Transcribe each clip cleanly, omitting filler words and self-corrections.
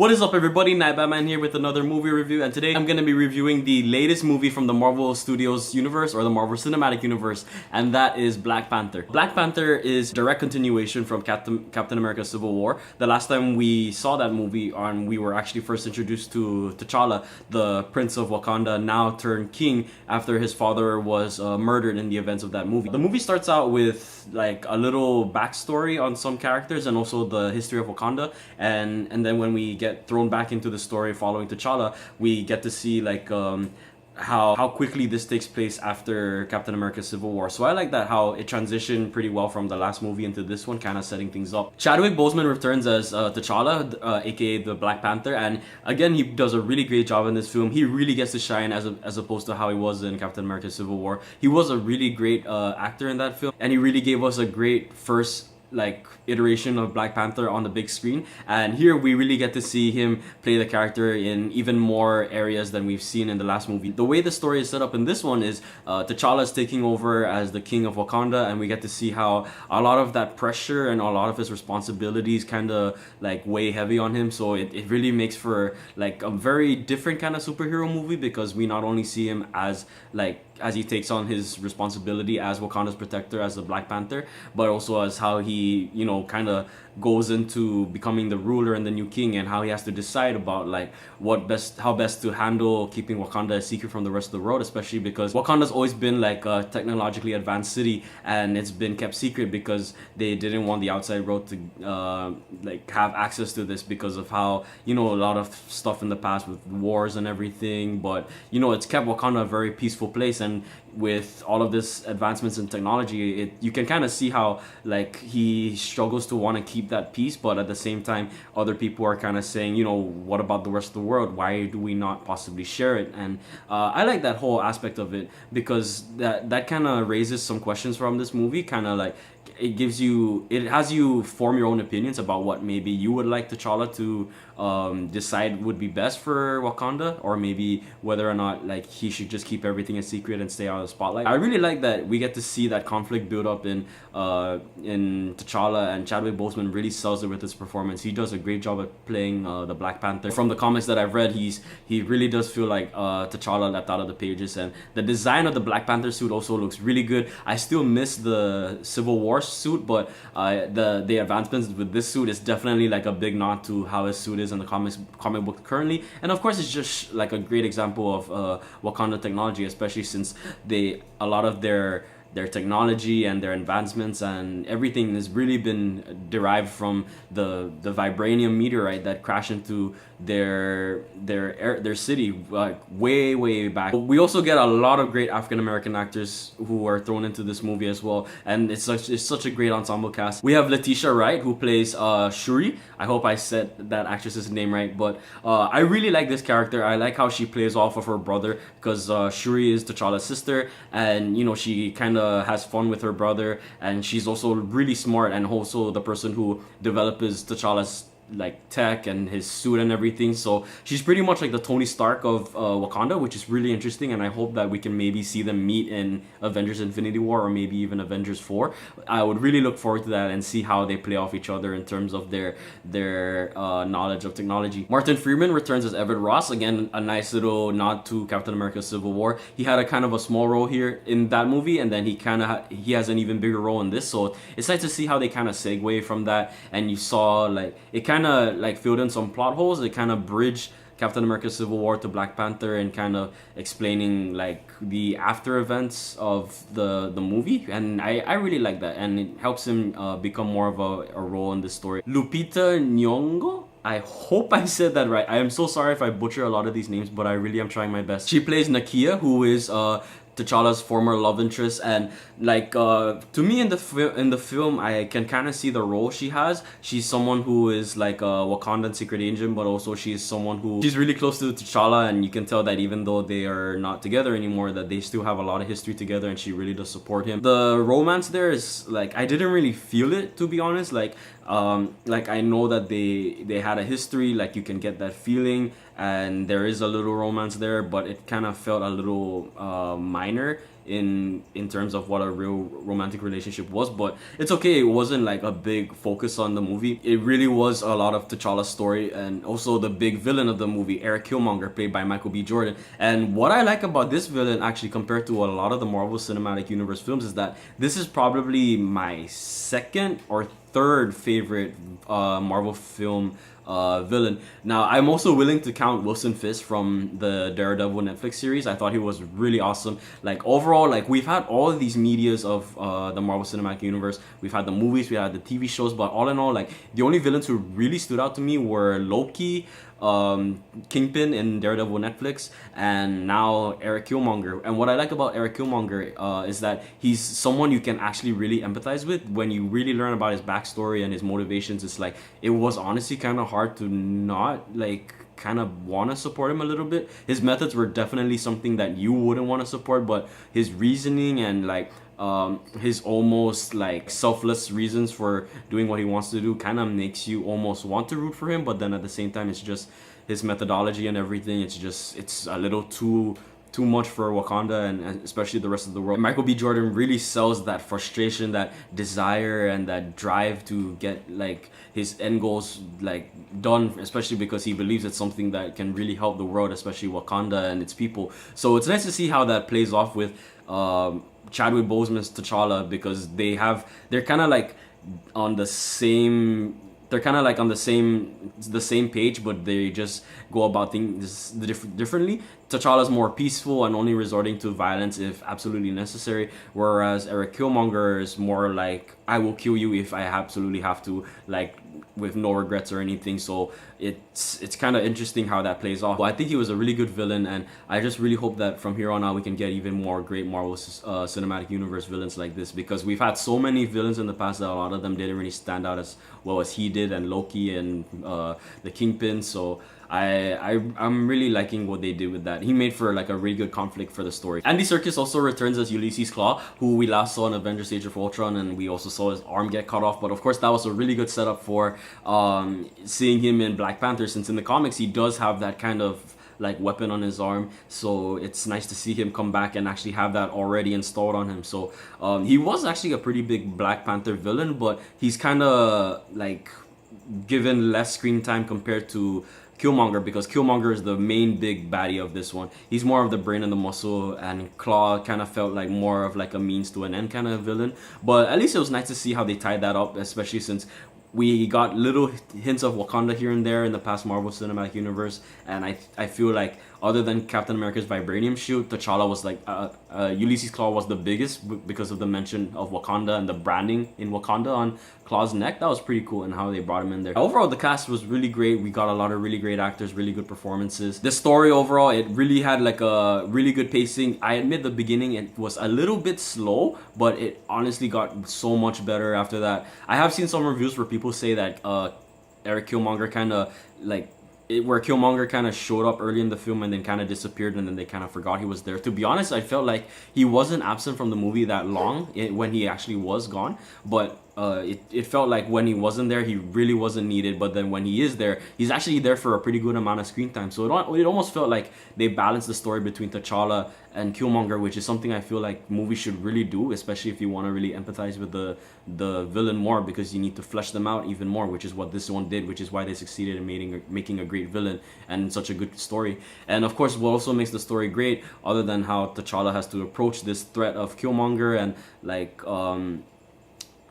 What is up, everybody? Night Batman here with another movie review, and today I'm going to be reviewing the latest movie from the Marvel Studios universe, or the Marvel Cinematic Universe, and that is Black Panther. Black Panther is direct continuation from Captain America Civil War. The last time we saw that movie, we were actually first introduced to T'Challa, the Prince of Wakanda, now turned king after his father was murdered in the events of that movie. The movie starts out with like a little backstory on some characters and also the history of Wakanda, and then when we get thrown back into the story following T'Challa, we get to see like how quickly this takes place after Captain America Civil War. So I like that how it transitioned pretty well from the last movie into this one, kind of setting things up. Chadwick Boseman returns as T'Challa, aka the Black Panther, and again he does a really great job in this film. He really gets to shine as opposed to how he was in Captain America Civil War. He was a really great actor in that film, and he really gave us a great first iteration of Black Panther on the big screen, and here we really get to see him play the character in even more areas than we've seen in the last movie. The way the story is set up in this one is T'Challa is taking over as the king of Wakanda, and we get to see how a lot of that pressure and a lot of his responsibilities kind of like weigh heavy on him. So it really makes for like a very different kind of superhero movie, because we not only see him as he takes on his responsibility as Wakanda's protector, as the Black Panther, but also as how he, you know, kind of goes into becoming the ruler and the new king, and how he has to decide about like how best to handle keeping Wakanda a secret from the rest of the world, especially because Wakanda's always been like a technologically advanced city, and it's been kept secret because they didn't want the outside world to like have access to this, because of how, you know, a lot of stuff in the past with wars and everything. But you know, it's kept Wakanda a very peaceful place, and with all of this advancements in technology, you can kind of see how like he struggles to want to keep that peace, but at the same time other people are kind of saying, you know, what about the rest of the world? Why do we not possibly share it? And I like that whole aspect of it, because that kind of raises some questions from this movie, kind of like it has you form your own opinions about what maybe you would like T'Challa to decide would be best for Wakanda, or maybe whether or not like he should just keep everything a secret and stay out of the spotlight. I really like that we get to see that conflict build up in T'Challa, and Chadwick Boseman really sells it with his performance. He does a great job at playing the Black Panther. From the comics that I've read, he really does feel like T'Challa left out of the pages, and the design of the Black Panther suit also looks really good. I still miss the Civil War suit, but the advancements with this suit is definitely like a big nod to how his suit is in the comic book currently. And of course, it's just like a great example of Wakanda technology, especially since a lot of their technology and their advancements and everything has really been derived from the vibranium meteorite that crashed into their city like way back. We also get a lot of great African American actors who are thrown into this movie as well, and it's such a great ensemble cast. We have Letitia Wright, who plays Shuri. I hope I said that actress's name right, but I really like this character. I like how she plays off of her brother, because Shuri is T'Challa's sister, and you know, she kind of has fun with her brother, and she's also really smart, and also the person who develops T'Challa's like tech and his suit and everything. So she's pretty much like the Tony Stark of Wakanda, which is really interesting, and I hope that we can maybe see them meet in Avengers Infinity War, or maybe even Avengers 4. I would really look forward to that and see how they play off each other in terms of their knowledge of technology. Martin Freeman returns as Everett Ross, again a nice little nod to Captain America Civil War. He had a kind of a small role here in that movie, and then he has an even bigger role in this, so it's nice to see how they kind of segue from that, and you saw like it kind of like filled in some plot holes. It kind of bridged Captain America Civil War to Black Panther, and kind of explaining like the after events of the movie, and I really like that, and it helps him become more of a role in this story. Lupita Nyong'o, I hope I said that right. I am so sorry if I butcher a lot of these names, but I really am trying my best. She plays Nakia, who is T'Challa's former love interest, and like to me in the film I can kind of see the role she has. She's someone who is like a Wakandan secret agent, but also she's someone she's really close to T'Challa, and you can tell that even though they are not together anymore, that they still have a lot of history together, and she really does support him. The romance there is like, I didn't really feel it, to be honest. Like I know that they had a history, like you can get that feeling, and there is a little romance there, but it kind of felt a little minor in terms of what a real romantic relationship was. But it's okay, it wasn't like a big focus on the movie. It really was a lot of T'Challa's story, and also the big villain of the movie, Eric Killmonger, played by Michael B. Jordan. And what I like about this villain, actually, compared to a lot of the Marvel Cinematic Universe films, is that this is probably my second or third favorite Marvel film villain. Now, I'm also willing to count Wilson Fisk from the Daredevil Netflix series. I thought he was really awesome. Like, overall, like, we've had all of these medias of the Marvel Cinematic Universe. We've had the movies, we had the TV shows, but all in all, like, the only villains who really stood out to me were Loki, Kingpin in Daredevil Netflix, and now Eric Killmonger. And what I like about Eric Killmonger is that he's someone you can actually really empathize with. When you really learn about his backstory and his motivations, it's like, it was honestly kind of hard to not like kind of want to support him a little bit. His methods were definitely something that you wouldn't want to support, but his reasoning and like his almost like selfless reasons for doing what he wants to do kind of makes you almost want to root for him. But then at the same time, it's just his methodology and everything, it's a little too much for Wakanda and especially the rest of the world. Michael B. Jordan really sells that frustration, that desire, and that drive to get like his end goals like done, especially because he believes it's something that can really help the world, especially Wakanda and its people. So it's nice to see how that plays off with Chadwick Boseman's T'Challa, because they're kind of like on the same the same page, but they just go about things differently. T'Challa's more peaceful and only resorting to violence if absolutely necessary, whereas Eric Killmonger is more like, I will kill you if I absolutely have to, like with no regrets or anything. So it's kind of interesting how that plays off. But I think he was a really good villain, and I just really hope that from here on out we can get even more great Marvel Cinematic Universe villains like this, because we've had so many villains in the past that a lot of them didn't really stand out as well as he did, and Loki and the Kingpin. So I'm really liking what they did with that. He made for like a really good conflict for the story. Andy Serkis also returns as Ulysses Klaw, who we last saw in Avengers Age of Ultron, and we also saw his arm get cut off. But of course, that was a really good setup for seeing him in Black Panther, since in the comics he does have that kind of like weapon on his arm. So it's nice to see him come back and actually have that already installed on him. So he was actually a pretty big Black Panther villain, but he's kind of like given less screen time compared to Killmonger, because Killmonger is the main big baddie of this one. He's more of the brain and the muscle, and Claw kind of felt like more of like a means to an end kind of villain. But at least it was nice to see how they tied that up, especially since we got little hints of Wakanda here and there in the past Marvel Cinematic Universe, and I feel like other than Captain America's vibranium shield, T'Challa was like Ulysses Klaw was the biggest because of the mention of Wakanda and the branding in Wakanda on Claw's neck. That was pretty cool, and how they brought him in there. Overall, the cast was really great. We got a lot of really great actors, really good performances. The story overall, it really had like a really good pacing. I admit the beginning it was a little bit slow, but it honestly got so much better after that. I have seen some reviews where people say that Eric Killmonger kind of like where Killmonger kind of showed up early in the film and then kind of disappeared, and then they kind of forgot he was there. To be honest, I felt like he wasn't absent from the movie that long when he actually was gone, but it felt like when he wasn't there, he really wasn't needed. But then when he is there, he's actually there for a pretty good amount of screen time. So it almost felt like they balanced the story between T'Challa and Killmonger, which is something I feel like movies should really do, especially if you want to really empathize with the villain more, because you need to flesh them out even more, which is what this one did, which is why they succeeded in making a great villain and such a good story. And of course, what also makes the story great, other than how T'Challa has to approach this threat of Killmonger and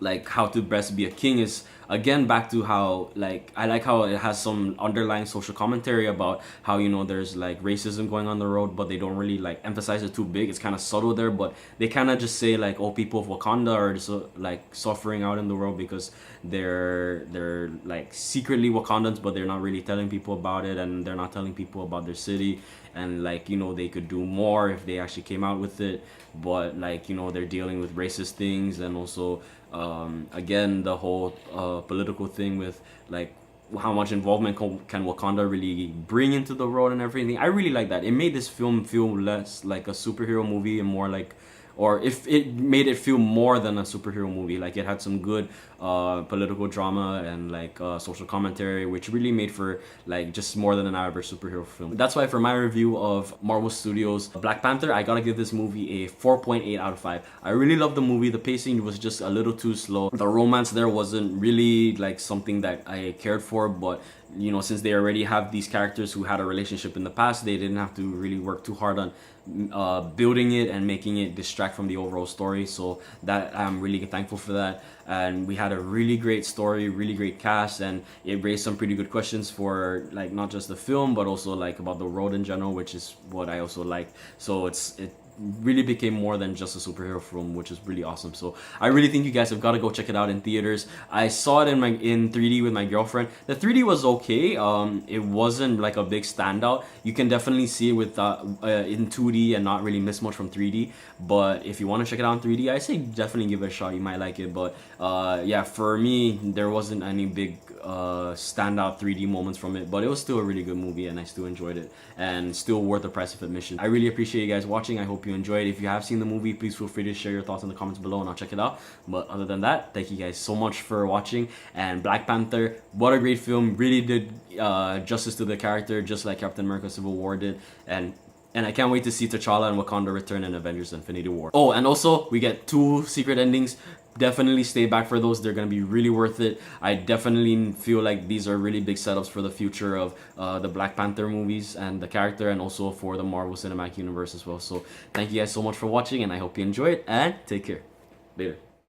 like how to best be a king, is again back to how like I like how it has some underlying social commentary about how, you know, there's like racism going on the road, but they don't really like emphasize it too big. It's kind of subtle there, but they kind of just say like, oh, people of Wakanda are just like suffering out in the world because they're like secretly Wakandans, but they're not really telling people about it, and they're not telling people about their city, and like, you know, they could do more if they actually came out with it, but like, you know, they're dealing with racist things, and also again the whole political thing with like how much involvement can Wakanda really bring into the world and everything. I really like that. It made this film feel less like a superhero movie and more like or if it made it feel more than a superhero movie. Like it had some good political drama and like social commentary, which really made for like just more than an average superhero film. That's why for my review of Marvel Studios Black Panther, I gotta give this movie a 4.8 out of 5. I really love the movie. The pacing was just a little too slow. The romance there wasn't really like something that I cared for, but you know, since they already have these characters who had a relationship in the past, they didn't have to really work too hard on building it and making it distract from the overall story. So that I'm really thankful for that. And we had a really great story, really great cast, and it raised some pretty good questions for like not just the film but also like about the world in general, which is what I also liked. So it really became more than just a superhero film, which is really awesome. So I really think you guys have got to go check it out in theaters. I saw it in 3D with my girlfriend. The 3D was okay. It wasn't like a big standout. You can definitely see it with in 2D and not really miss much from 3D. But if you want to check it out in 3D, I say definitely give it a shot. You might like it. But yeah, for me, there wasn't any big standout 3D moments from it, but it was still a really good movie and I still enjoyed it and still worth the price of admission. I really appreciate you guys watching. I hope you enjoyed. If you have seen the movie, please feel free to share your thoughts in the comments below and I'll check it out. But other than that, thank you guys so much for watching. And Black Panther, what a great film. Really did justice to the character, just like Captain America Civil War did. And I can't wait to see T'Challa and Wakanda return in Avengers Infinity War. Oh, and also we get 2 secret endings. Definitely stay back for those. They're gonna be really worth it. I definitely feel like these are really big setups for the future of the Black Panther movies and the character, and also for the Marvel Cinematic Universe as well. So thank you guys so much for watching and I hope you enjoy it and take care. Later.